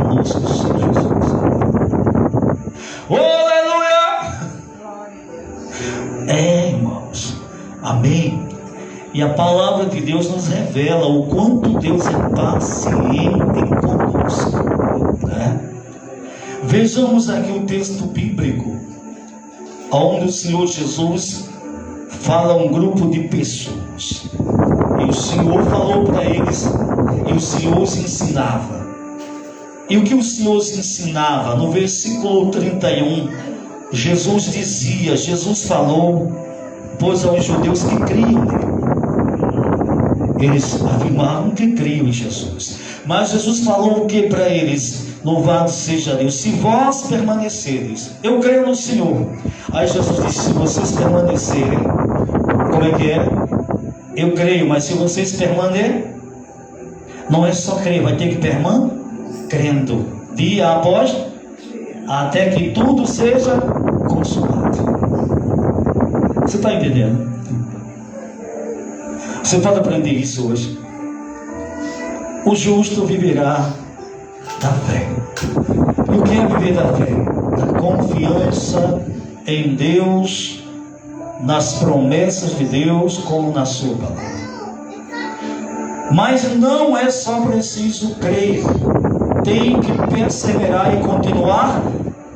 conosco, Senhor Jesus. Oh, aleluia! Irmãos, amém? E a palavra de Deus nos revela o quanto Deus é paciente conosco, né? Vejamos aqui o texto bíblico, onde o Senhor Jesus fala a um grupo de pessoas. E o Senhor falou para eles, e o Senhor os ensinava. E o que o Senhor os ensinava? No versículo 31, Jesus falou, pois aos judeus que criam nele. Eles afirmavam que criam em Jesus. Mas Jesus falou o que para eles? Louvado seja Deus, se vós permaneceres, eu creio no Senhor. Aí Jesus disse, se vocês permanecerem, como é que é? Eu creio, mas se vocês permanecerem, não é só crer, vai ter que permanecer crendo, dia após, até que tudo seja consumado. Você está entendendo? Você pode aprender isso hoje. O justo viverá da fé. E o que é viver da fé? Da confiança em Deus, nas promessas de Deus, como na sua palavra. Mas não é só preciso crer, tem que perseverar e continuar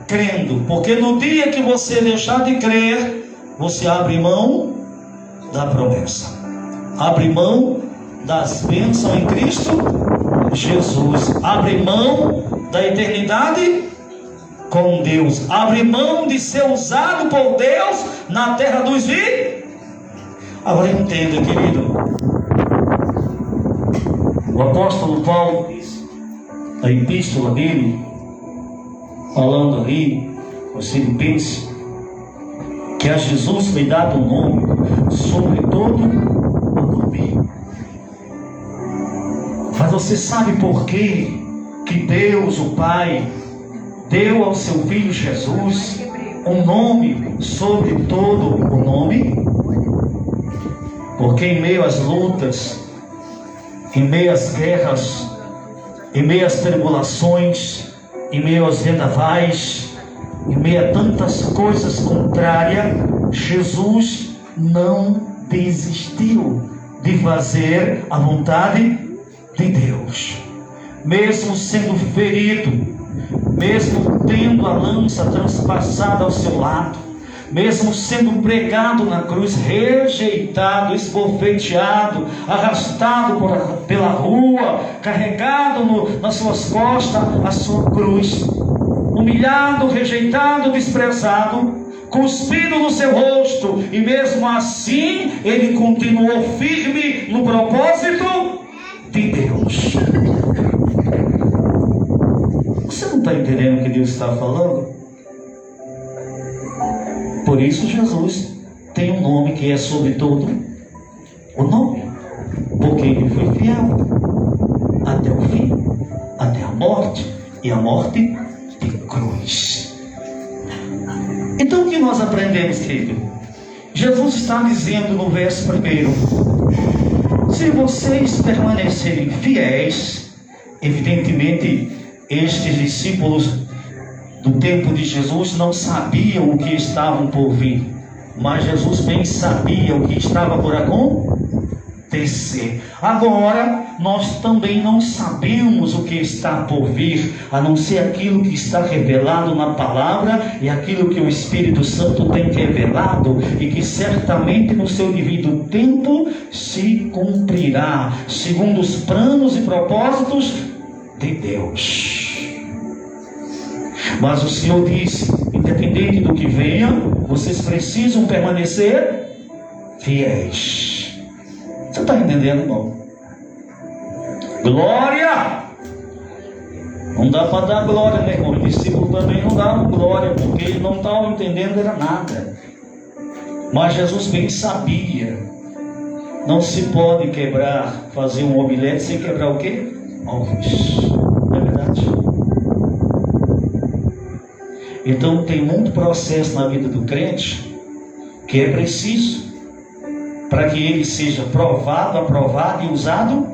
crendo, porque no dia que você deixar de crer, você abre mão da promessa, abre mão das bênçãos em Cristo Jesus, abre mão da eternidade com Deus, abre mão de ser usado por Deus na terra dos vivos. Agora entenda, querido, o apóstolo Paulo diz, a epístola dele, falando ali aos Filipenses, que a Jesus foi dado um nome sobre todo o nome. Mas você sabe por quê que Deus, o Pai, deu ao seu Filho Jesus um nome sobre todo o nome? Porque em meio às lutas, em meio às guerras, em meio às tribulações, em meio aos vendavais, em meio a tantas coisas contrárias, Jesus não desistiu de fazer a vontade de Deus. Mesmo sendo ferido, mesmo tendo a lança transpassada ao seu lado, mesmo sendo pregado na cruz, rejeitado, esbofeteado, arrastado pela rua, carregado nas suas costas a sua cruz, humilhado, rejeitado, desprezado, cuspido no seu rosto, e mesmo assim ele continuou firme no propósito de Deus. Você não está entendendo o que Deus está falando? Por isso Jesus tem um nome que é sobre todo o nome, porque ele foi fiel até o fim, até a morte, e a morte de cruz. Então o que nós aprendemos, querido? Jesus está dizendo no verso 1: se vocês permanecerem fiéis, evidentemente estes discípulos do tempo de Jesus não sabiam o que estavam por vir, mas Jesus bem sabia o que estava por acontecer. Agora nós também não sabemos o que está por vir, a não ser aquilo que está revelado na palavra e aquilo que o Espírito Santo tem revelado, e que certamente no seu devido tempo se cumprirá, segundo os planos e propósitos de Deus. Mas o Senhor diz, independente do que venha, vocês precisam permanecer fiéis. Você está entendendo, irmão? Glória! Não dá para dar glória, né, irmão? O discípulo também não dava glória, porque eles não estavam entendendo era nada. Mas Jesus bem sabia. Não se pode quebrar, fazer um omelete sem quebrar o quê? Ovos. Não é verdade? Então tem muito processo na vida do crente que é preciso para que ele seja provado, aprovado e usado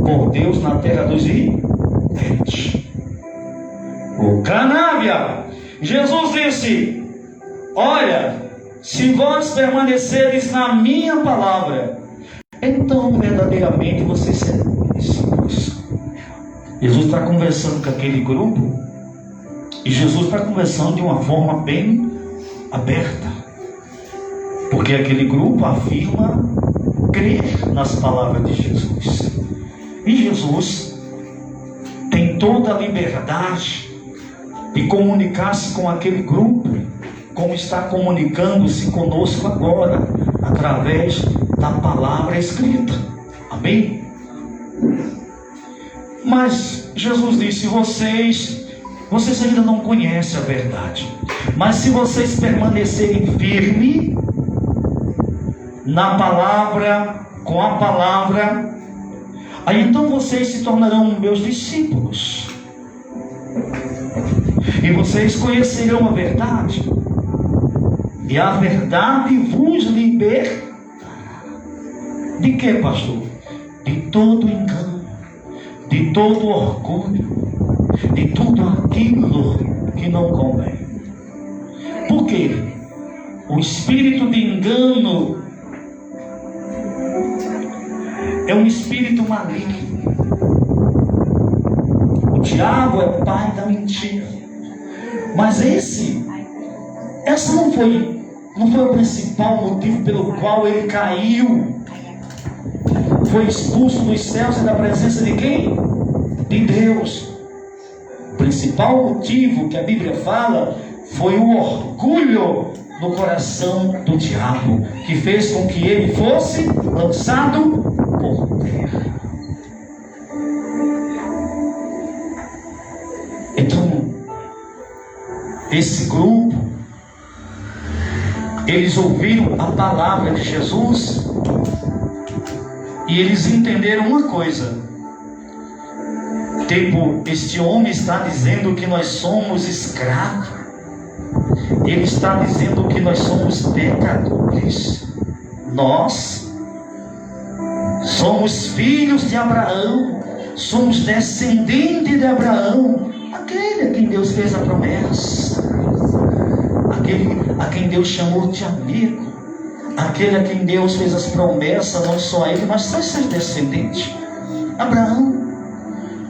por Deus na terra dos viventes. O canábia. Jesus disse: olha, se vós permaneceres na minha palavra, então verdadeiramente vocês serão discípulos. Jesus está conversando com aquele grupo, e Jesus está conversando de uma forma bem aberta, porque aquele grupo afirma crer nas palavras de Jesus, e Jesus tem toda a liberdade de comunicar-se com aquele grupo, como está comunicando-se conosco agora, através da palavra escrita. Amém? Mas Jesus disse: vocês ainda não conhecem a verdade, mas se vocês permanecerem firmes na palavra, com a palavra, aí então vocês se tornarão meus discípulos, e vocês conhecerão a verdade, e a verdade vos libertará. De que, pastor? De todo engano, de todo orgulho, de tudo aquilo que não convém. Por quê? O espírito de engano é um espírito maligno. O diabo é o pai da mentira. Mas esse não foi o principal motivo pelo qual ele caiu. Foi expulso dos céus e da presença de quem? De Deus. O principal motivo que a Bíblia fala foi o orgulho no coração do diabo, que fez com que ele fosse lançado por terra. Então, esse grupo, eles ouviram a palavra de Jesus e eles entenderam uma coisa: tipo, este homem está dizendo que nós somos escravos, ele está dizendo que nós somos pecadores, nós somos filhos de Abraão, somos descendentes de Abraão, aquele a quem Deus fez a promessa, aquele a quem Deus chamou de amigo, aquele a quem Deus fez as promessas, não só a ele, mas só seus descendentes, Abraão.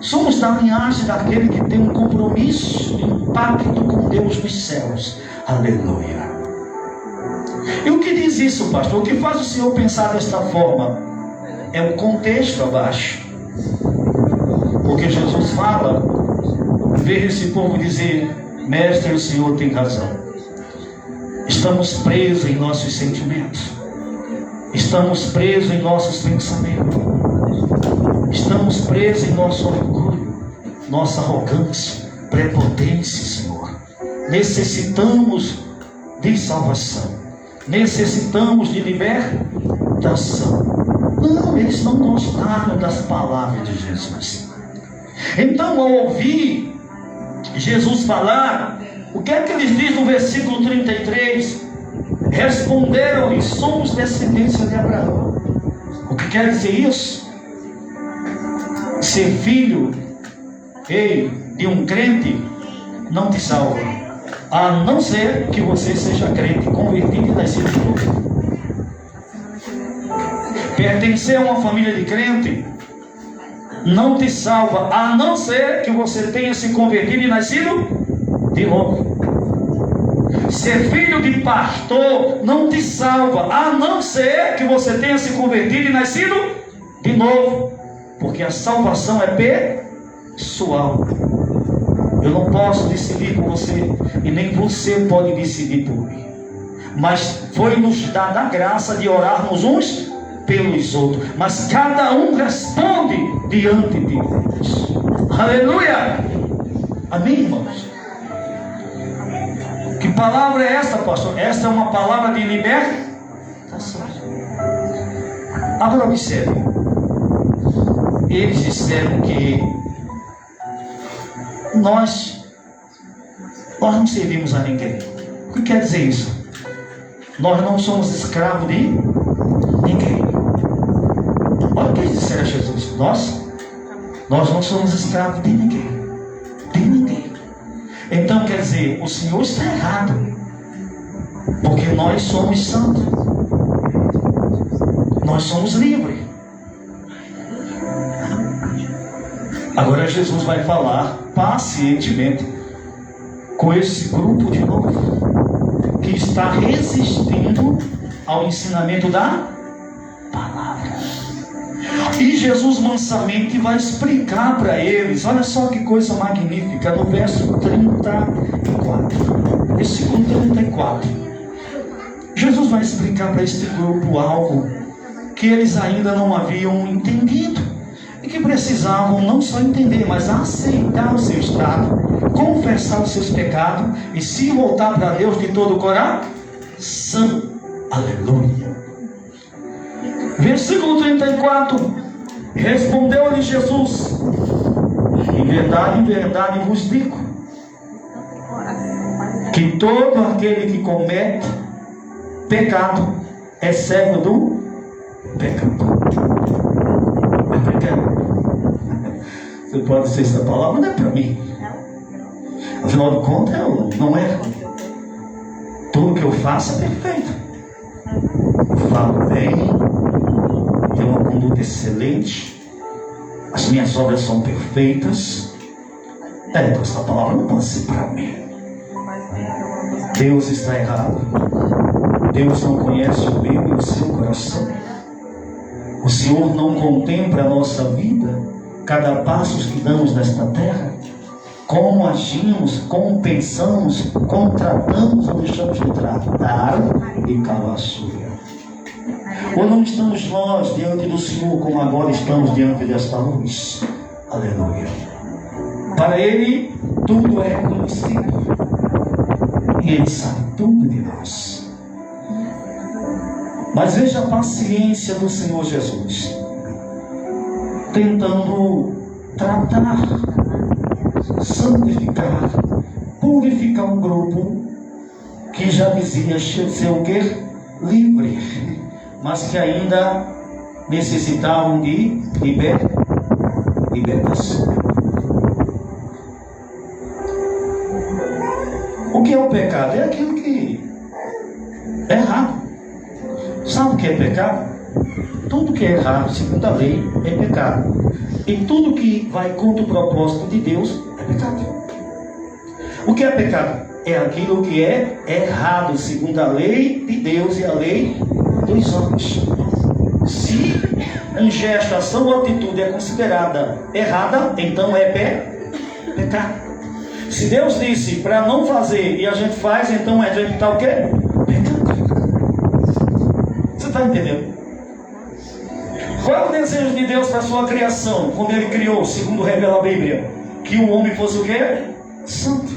Somos da linhagem daquele que tem um compromisso, um pacto com Deus nos céus. Aleluia. E o que diz isso, pastor? O que faz o Senhor pensar desta forma? É o contexto abaixo. Porque Jesus fala, ver esse povo dizer: mestre, o Senhor tem razão. Estamos presos em nossos sentimentos, estamos presos em nossos pensamentos, estamos presos em nosso orgulho, nossa arrogância, prepotência, Senhor. Necessitamos de salvação, necessitamos de libertação. Não, eles não gostaram das palavras de Jesus. Então, ao ouvir Jesus falar, o que é que eles diz no versículo 33? Responderam-lhe: somos descendência de Abraão. O que quer dizer isso? Ser filho de um crente não te salva, a não ser que você seja crente, convertido e nascido de novo. Pertencer a uma família de crente não te salva, a não ser que você tenha se convertido e nascido de novo. Ser filho de pastor não te salva, a não ser que você tenha se convertido e nascido de novo, porque a salvação é pessoal. Eu não posso decidir por você, e nem você pode decidir por mim, mas foi nos dada a graça de orarmos uns pelos outros, mas cada um responde diante de Deus. Aleluia! Amém, irmãos? Que palavra é esta, pastor? Esta é uma palavra de libertação. Agora observe, eles disseram que nós não servimos a ninguém. O que quer dizer isso? Nós não somos escravos de ninguém. Olha o que eles disseram a Jesus: nós não somos escravos de ninguém. De ninguém. Então quer dizer, o Senhor está errado, porque nós somos santos, nós somos livres. Agora Jesus vai falar pacientemente com esse grupo de novo, que está resistindo ao ensinamento da palavra. E Jesus mansamente vai explicar para eles, olha só que coisa magnífica, no verso 34, versículo 34. Jesus vai explicar para este grupo algo que eles ainda não haviam entendido, e que precisavam não só entender, mas aceitar o seu estado, confessar os seus pecados e se voltar para Deus de todo o coração. Aleluia. Versículo 34. Respondeu-lhe Jesus: em verdade vos digo, que todo aquele que comete pecado é servo do pecado. Você pode dizer essa palavra, não é para mim. Afinal de contas, eu não erro. Tudo que eu faço é perfeito. Eu falo bem, tenho uma conduta excelente, as minhas obras são perfeitas. Então essa palavra não pode ser para mim. Deus está errado. Deus não conhece o meu e o seu coração. O Senhor não contempla a nossa vida, cada passo que damos nesta terra, como agimos, como pensamos, como tratamos ou deixamos de tratar e calaçuia. Ou não estamos nós diante do Senhor como agora estamos diante desta luz? Aleluia. Para Ele tudo é conhecido e Ele sabe tudo de nós. Mas veja a paciência do Senhor Jesus, tentando tratar, santificar, purificar um grupo que já dizia ser o quê? Livre, mas que ainda necessitavam de libertação. O que é o pecado? É aquilo que é errado. Sabe o que é pecado? Tudo que é errado, segundo a lei, é pecado. E tudo que vai contra o propósito de Deus é pecado. O que é pecado? É aquilo que é errado, segundo a lei de Deus e a lei dos homens. Se um gesto, ação ou atitude é considerada errada, então é pecado. Se Deus disse para não fazer e a gente faz, então a gente está o quê? Pecado. Você está entendendo? Qual é o desejo de Deus para a sua criação? Quando Ele criou, segundo revela a Bíblia, que o homem fosse o quê? Santo.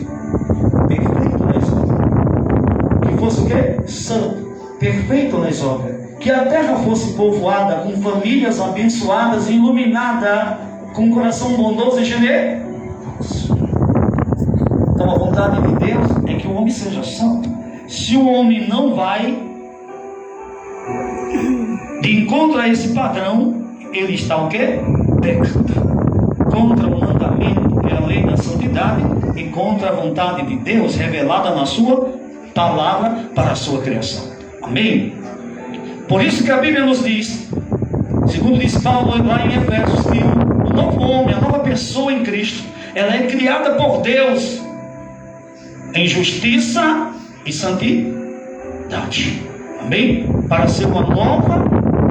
Perfeito nas obras. Que fosse o quê? Santo. Perfeito nas obras. Que a terra fosse povoada com famílias abençoadas e iluminada com um coração bondoso e generoso. Então a vontade de Deus é que o homem seja santo. Se o homem não vai de encontro a esse padrão, ele está o quê? Pecando. Contra o mandamento, que é a lei da santidade, e contra a vontade de Deus revelada na sua palavra para a sua criação. Amém? Por isso que a Bíblia nos diz, segundo diz Paulo lá em Efésios, que o novo homem, a nova pessoa em Cristo, ela é criada por Deus em justiça e santidade. Amém? Para ser uma nova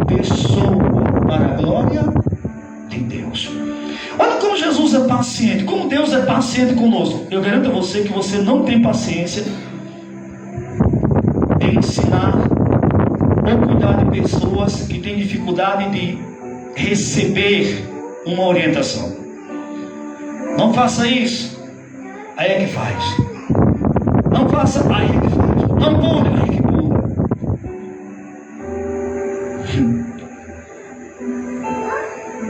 pessoa, para a glória de Deus. Olha como Jesus é paciente, como Deus é paciente conosco. Eu garanto a você que você não tem paciência de ensinar ou cuidar de pessoas que têm dificuldade de receber uma orientação. Não faça isso, aí é que faz. Não faça, aí é que faz. Não pule, aí é que pula.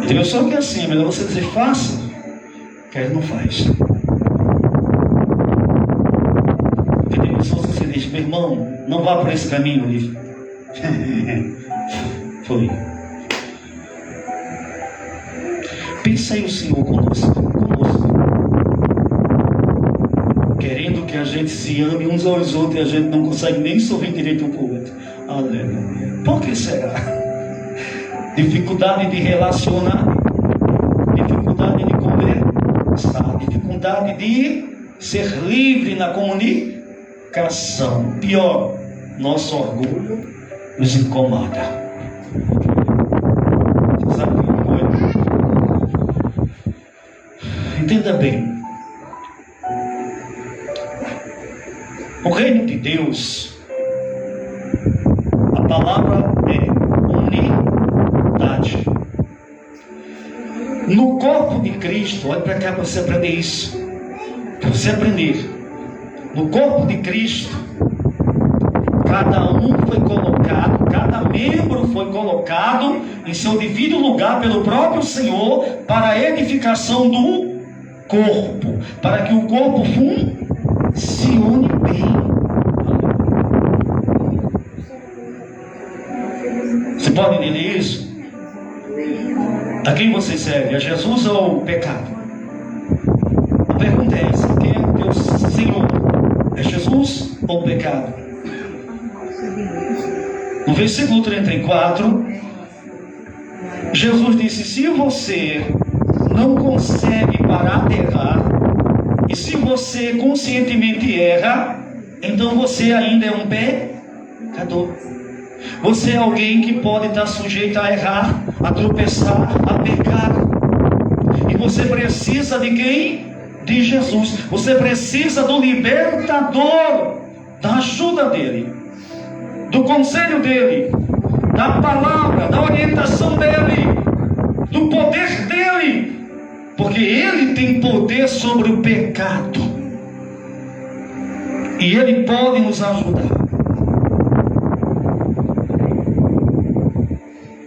Eu digo só que é assim, é melhor você dizer faça, que aí não faz. Entendeu? Se você diz, meu irmão, não vá por esse caminho, ele foi. Pensa aí o Senhor conosco. que a gente se ame uns aos outros e a gente não consegue nem sorrir direito um para o outro. Aleluia. Por que será? Dificuldade de relacionar, dificuldade de conversar, dificuldade de ser livre na comunicação. Pior, nosso orgulho nos incomoda. Você sabe o que é? Entenda bem. O reino de Deus, a palavra é unidade. No corpo de Cristo, olha para cá para você aprender isso. Para você aprender. No corpo de Cristo, cada um foi colocado, cada membro foi colocado em seu devido lugar pelo próprio Senhor para a edificação do corpo, para que o corpo funcione bem. Você pode entender isso? A quem você serve? A Jesus ou ao pecado? A pergunta é essa: quem é o teu Senhor? É Jesus ou o pecado? No versículo 34, Jesus disse: se você não consegue parar de errar, e se você conscientemente erra, então você ainda é um pecador. Você é alguém que pode estar sujeito a errar, a tropeçar, a pecar. E você precisa de quem? De Jesus. Você precisa do libertador, da ajuda dele, do conselho dele, da palavra, da orientação dele, do poder dele, porque ele tem poder sobre o pecado e ele pode nos ajudar.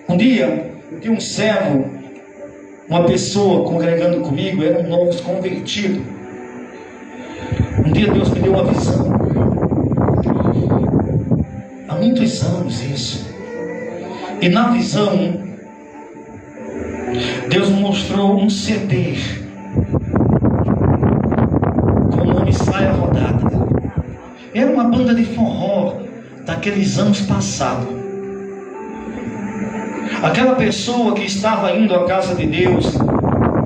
Um dia eu tinha um servo, uma pessoa congregando comigo, era um novo convertido. Um dia Deus me deu uma visão. Há muitos anos isso. E na visão, Deus mostrou um CD com o nome Saia Rodada. Era uma banda de forró daqueles anos passados. Aquela pessoa que estava indo à casa de Deus,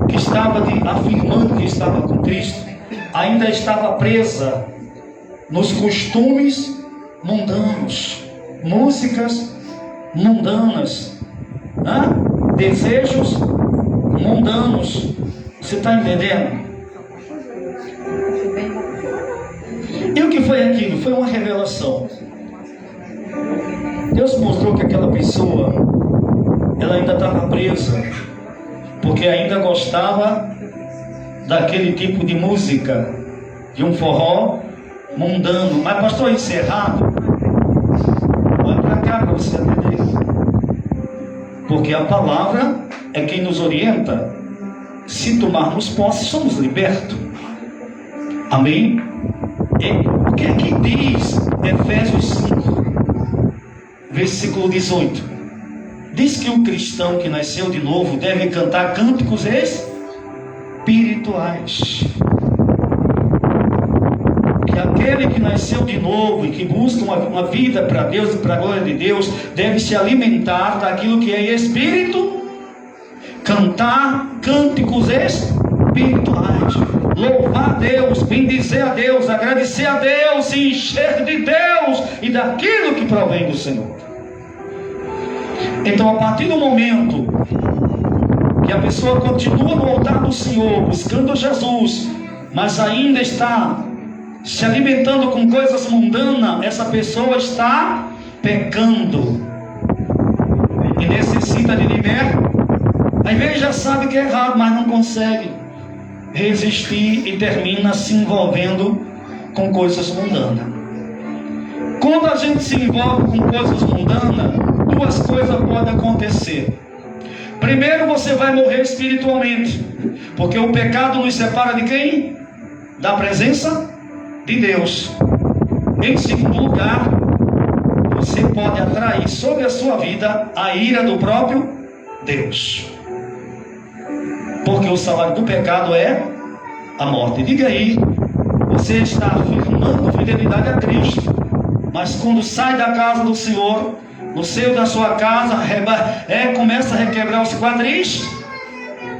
que estava afirmando que estava com Cristo, ainda estava presa nos costumes mundanos, músicas mundanas, desejos mundanos. Você está entendendo? E o que foi aquilo? Foi uma revelação. Deus mostrou que aquela pessoa, ela ainda estava presa, porque ainda gostava daquele tipo de música, de um forró mundano. Mas pastor, isso é errado? Olha para cá para você entender. Porque a palavra é quem nos orienta. Se tomarmos posse, somos libertos. Amém? E o que é que diz Efésios 5, versículo 18? Diz que o cristão que nasceu de novo deve cantar cânticos espirituais. Que aquele que nasceu de novo e que busca uma vida para Deus e para a glória de Deus deve se alimentar daquilo que é espírito, cantar cânticos espirituais, louvar a Deus, bendizer a Deus, agradecer a Deus, se encher de Deus e daquilo que provém do Senhor. Então, a partir do momento que a pessoa continua no altar do Senhor, buscando Jesus, mas ainda está se alimentando com coisas mundanas, essa pessoa está pecando e necessita de libertação. Às vezes já sabe que é errado, mas não consegue resistir e termina se envolvendo com coisas mundanas. Quando a gente se envolve com coisas mundanas, duas coisas podem acontecer. Primeiro, você vai morrer espiritualmente, porque o pecado nos separa de quem? Da presença de Deus. Em segundo lugar, você pode atrair sobre a sua vida a ira do próprio Deus, porque o salário do pecado é a morte. Diga aí, você está afirmando fidelidade a Cristo, mas quando sai da casa do Senhor, no seio da sua casa, começa a requebrar os quadris,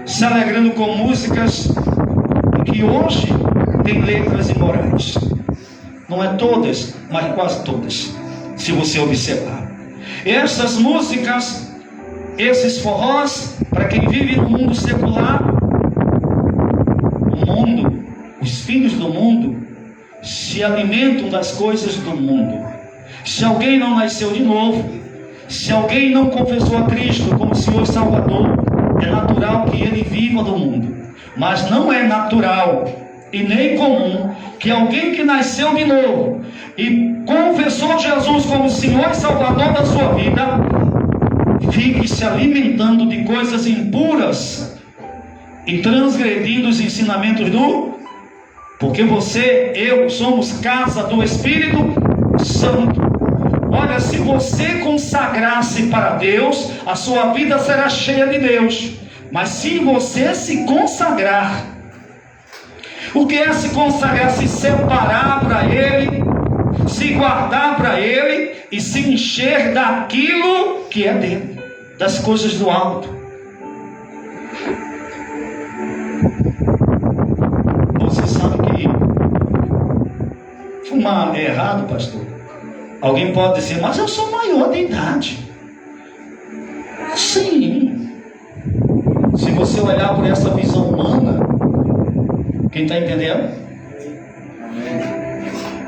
se alegrando com músicas que hoje tem letras imorais. Não é todas, mas quase todas, se você observar. Essas músicas, esses forrós, para quem vive no mundo secular, o mundo, os filhos do mundo, se alimentam das coisas do mundo. Se alguém não nasceu de novo, se alguém não confessou a Cristo como Senhor e Salvador, é natural que ele viva do mundo. Mas não é natural e nem comum que alguém que nasceu de novo e confessou Jesus como Senhor e Salvador da sua vida, fique se alimentando de coisas impuras e transgredindo os ensinamentos do... Porque você, eu, somos casa do Espírito Santo. Olha, se você consagrar-se para Deus, a sua vida será cheia de Deus. Mas se você se consagrar, o que é se consagrar? Se separar para Ele, se guardar para Ele e se encher daquilo que é dele, das coisas do alto. Você sabe que fumar é errado, pastor? Alguém pode dizer, mas eu sou maior de idade. Sim. Se você olhar por essa visão humana, quem está entendendo?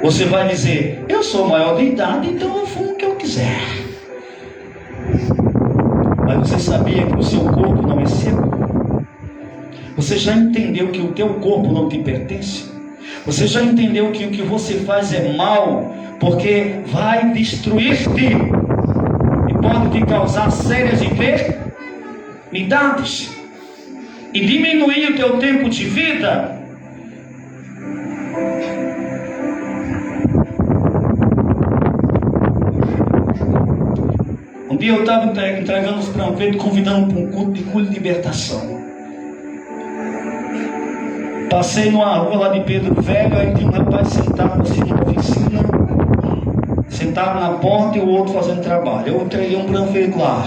Você vai dizer, eu sou maior de idade, então eu fumo o que eu quiser. Mas você sabia que o seu corpo não é seu? Você já entendeu que o teu corpo não te pertence? Você já entendeu que o que você faz é mal, porque vai destruir-te e pode te causar sérias enfermidades e diminuir o teu tempo de vida? Um dia eu estava entregando os panfletos, convidando para um culto de libertação. Passei numa rua lá de Pedro Velho, aí tinha um rapaz sentado assim na oficina, sentado na porta e o outro fazendo trabalho. Eu entreguei um panfleto lá.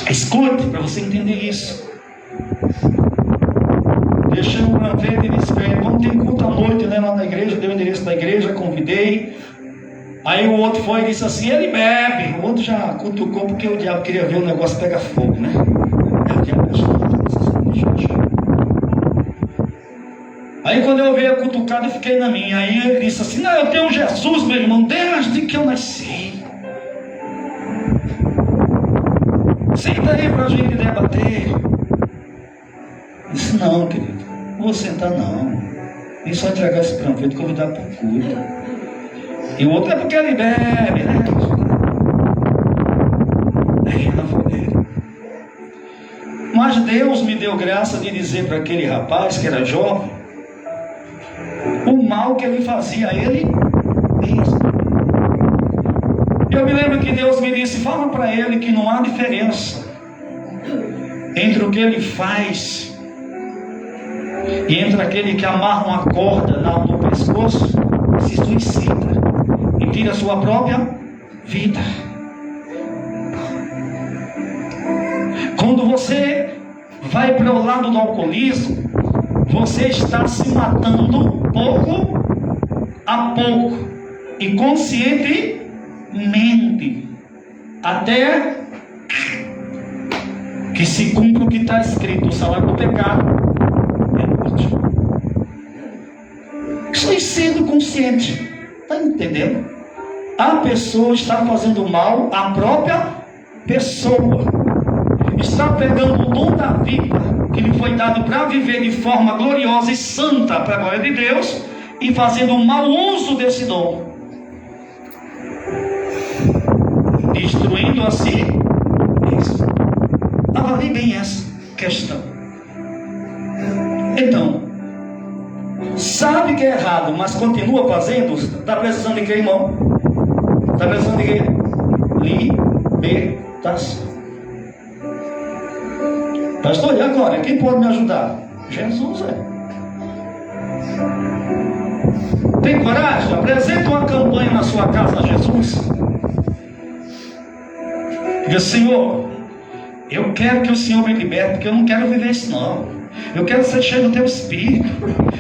Escute, para você entender isso. Deixei um panfleto e disse para ele, vamos ter culto à noite, né, lá na igreja, dei o endereço da igreja, convidei. Aí o outro foi e disse assim, ele bebe. O outro já cutucou porque o diabo queria ver o negócio pegar fogo, né? Aí o diabo achou. Aí quando eu vi a cutucada, eu fiquei na minha. Aí ele disse assim, não, eu tenho Jesus, meu irmão, desde que eu nasci. Senta aí pra gente debater. Eu disse, não, querido, não vou sentar não. Nem só entregar esse panfleto e convidar para o culto. E o outro é porque ele bebe, né? Aí na fogueira. Mas Deus me deu graça de dizer para aquele rapaz que era jovem o mal que ele fazia a ele mesmo. Eu me lembro que Deus me disse, fala para ele que não há diferença entre o que ele faz e entre aquele que amarra uma corda no pescoço e se suicida e tira a sua própria vida. Quando você vai para o lado do alcoolismo, você está se matando pouco a pouco e conscientemente, até que se cumpra o que está escrito: o salário do pecado é morte. Estou sendo consciente, está entendendo? A pessoa está fazendo mal à própria pessoa, está pegando o dom da vida que lhe foi dado para viver de forma gloriosa e santa para a glória de Deus, e fazendo um mau uso desse dom, destruindo assim isso. Avalie bem essa questão. Então, sabe que é errado, mas continua fazendo. Está precisando de quê, irmão? Está precisando de quê? Libertação. Pastor, e agora? Quem pode me ajudar? Jesus é. Tem coragem? Apresenta uma campanha na sua casa a Jesus. Diga: Senhor, eu quero que o Senhor me liberte, porque eu não quero viver isso não. Eu quero ser cheio do teu Espírito.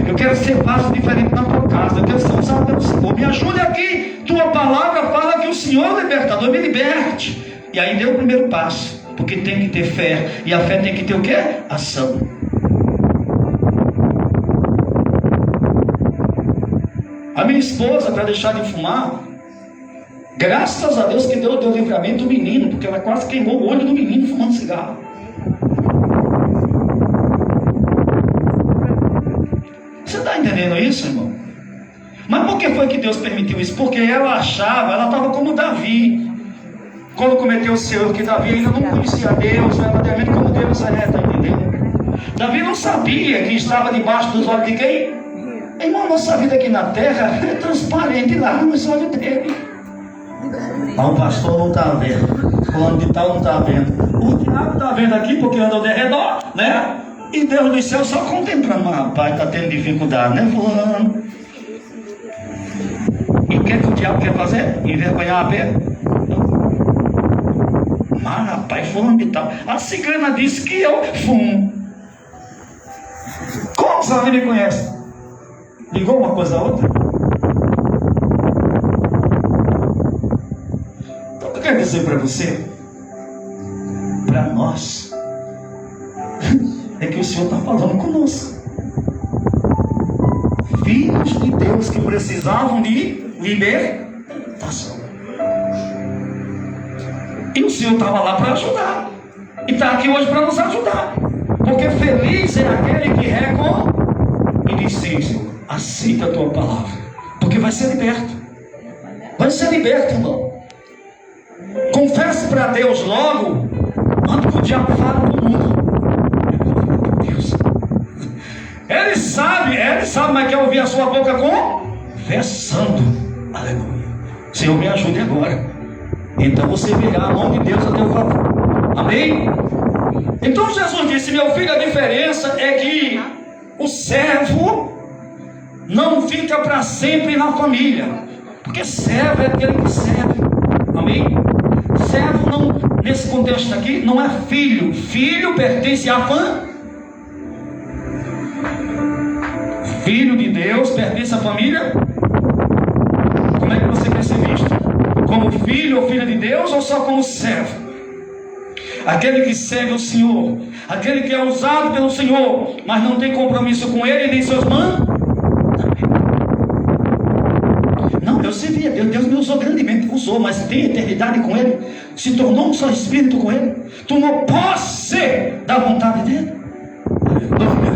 Eu quero ser vaso diferente na tua casa. Eu quero ser usado pelo Senhor. Me ajude aqui. Tua palavra fala que o Senhor é o libertador. Me liberte. E aí deu o primeiro passo. Porque tem que ter fé. E a fé tem que ter o quê? Ação. A minha esposa, para deixar de fumar, graças a Deus que Deus deu livramento do menino, porque ela quase queimou o olho do menino fumando cigarro. Você está entendendo isso, irmão? Mas por que foi que Deus permitiu isso? Porque ela achava, ela estava como Davi, quando cometeu o seu erro, que Davi ainda não conhecia Deus, verdadeiramente como Deus é, está entendendo? Davi não sabia que estava debaixo dos olhos de quem? Irmão, nossa vida aqui na terra é transparente lá nos olhos dele. Mas o pastor não está vendo, fulano de tal não está vendo, o diabo está vendo aqui porque anda ao redor, né? E Deus do céu só contemplando. Mas rapaz, está tendo dificuldade, né, fulano? E o que é que o diabo quer fazer? Envergonhar a pé? Mas rapaz, fulano de tal, a cigana disse que eu fumo. Como você me conhece? Ligou uma coisa a outra? Então eu quero dizer para você, para nós, é que o Senhor está falando conosco. Filhos de Deus que precisavam de libertação. E o Senhor estava lá para ajudar. E está aqui hoje para nos ajudar. Porque feliz é aquele que reconhece e diz: sim, Senhor, aceita a tua palavra, porque vai ser liberto. Vai ser liberto, irmão. Confesse para Deus logo, antes que o diabo fale do mundo. Deus, ele sabe, mas quer ouvir a sua boca confessando. Aleluia. Senhor, me ajude agora. Então você virá a mão de Deus a teu favor. Amém? Então Jesus disse: meu filho, a diferença é que o servo não fica para sempre na família, porque servo é aquele que serve. Amém? Servo não, nesse contexto aqui, não é filho. Filho pertence à família. Filho de Deus pertence à família. Como é que você quer ser visto? Como filho ou filha de Deus, ou só como servo? Aquele que serve o Senhor, aquele que é usado pelo Senhor, mas não tem compromisso com Ele nem seus mandamentos. Não, eu servi a Deus, Deus me usou grandemente, usou, mas tem eternidade com Ele, se tornou um só espírito com Ele, tomou posse da vontade dEle. Aleluia.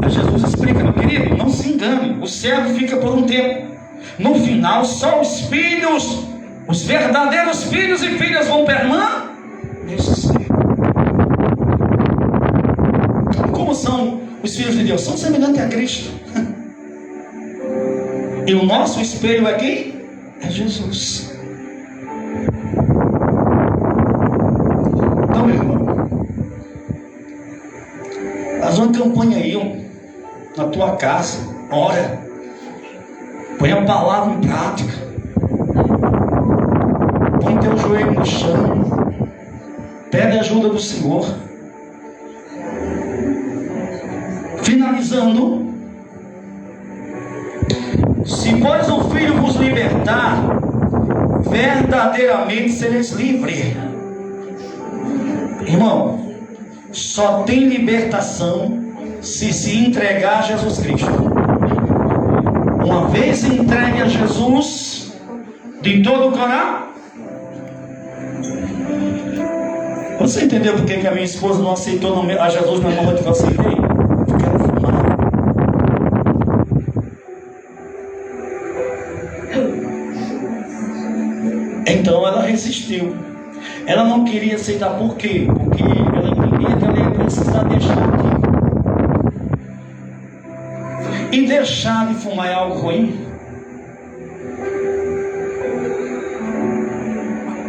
Mas Jesus explica, meu querido, não se engane, o servo fica por um tempo, no final só os filhos, os verdadeiros filhos e filhas vão permanecer. Como são os filhos de Deus? São semelhantes a Cristo. E o nosso espelho é quem? É Jesus. Então, meu irmão, faz uma campanha aí, na tua casa, ora, põe a palavra em prática, põe teu joelho no chão, pede a ajuda do Senhor. Finalizando, se pois o Filho vos libertar, verdadeiramente sereis livres. Irmão, só tem libertação se entregar a Jesus Cristo. Uma vez entregue a Jesus de todo o coração. Você entendeu por que a minha esposa não aceitou a Jesus na noite que eu aceitei? Porque ela fumava. Então ela resistiu. Ela não queria aceitar. Por quê? Porque ela entendia que ela ia precisar deixar aqui. E deixar de fumar é algo ruim?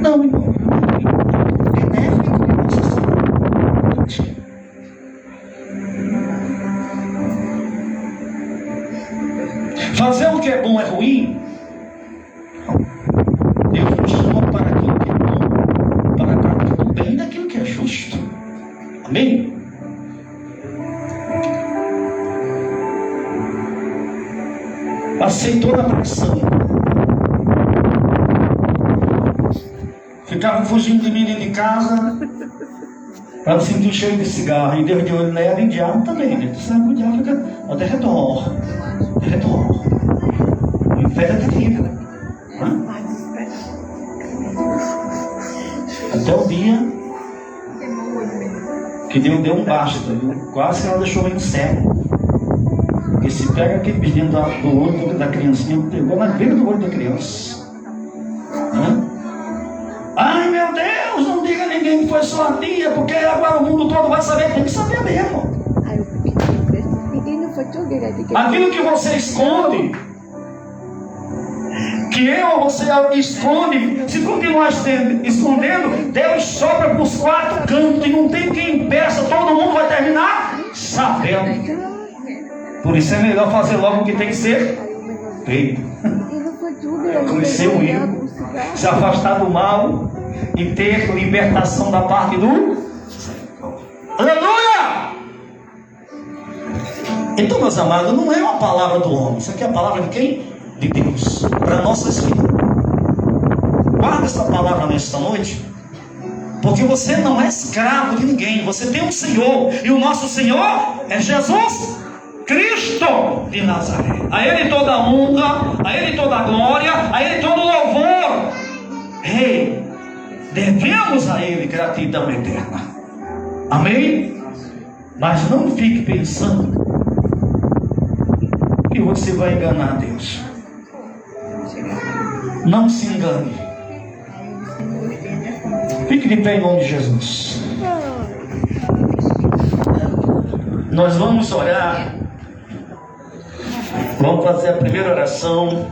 Não, irmão. É benéfico para a nossa saúde. Fazer o que é bom é ruim? Deus nos chama para aquilo que é bom, para cá tudo bem daquilo que é justo. Amém? Passei toda a pressão. Ficava fugindo de mim dentro de casa para sentir o cheiro de cigarro. E Deus de olho nela e o diabo também. Né? Tu sabe que o diabo fica ao derredor. O inferno é terrível. Até o dia que Deus deu um basta. Quase que ela deixou ele cego. Porque se pega aquele bicho dentro do olho da criancinha, pegou na beira do olho da criança. Ai meu Deus, não diga a ninguém que foi só a tia, porque agora o mundo todo vai saber. Tem que saber mesmo. Aquilo que você esconde, que eu ou você esconde, se continuar escondendo, Deus sopra para os quatro cantos e não tem quem impeça, todo mundo vai terminar sabendo. Por isso é melhor fazer logo o que tem que ser feito. Conhecer o erro, se afastar do mal e ter libertação da parte do Senhor. Aleluia! Então, meus amados, não é uma palavra do homem. Isso aqui é a palavra de quem? De Deus. Para nossas vidas. Guarda essa palavra nesta noite. Porque você não é escravo de ninguém. Você tem um Senhor. E o nosso Senhor é Jesus Cristo de Nazaré. A Ele toda a honra, a Ele toda a glória, a Ele todo o louvor. Rei, devemos a Ele gratidão eterna. Amém? Mas não fique pensando que você vai enganar Deus. Não se engane. Fique de pé em nome de Jesus. Nós vamos orar. Vamos fazer a primeira oração.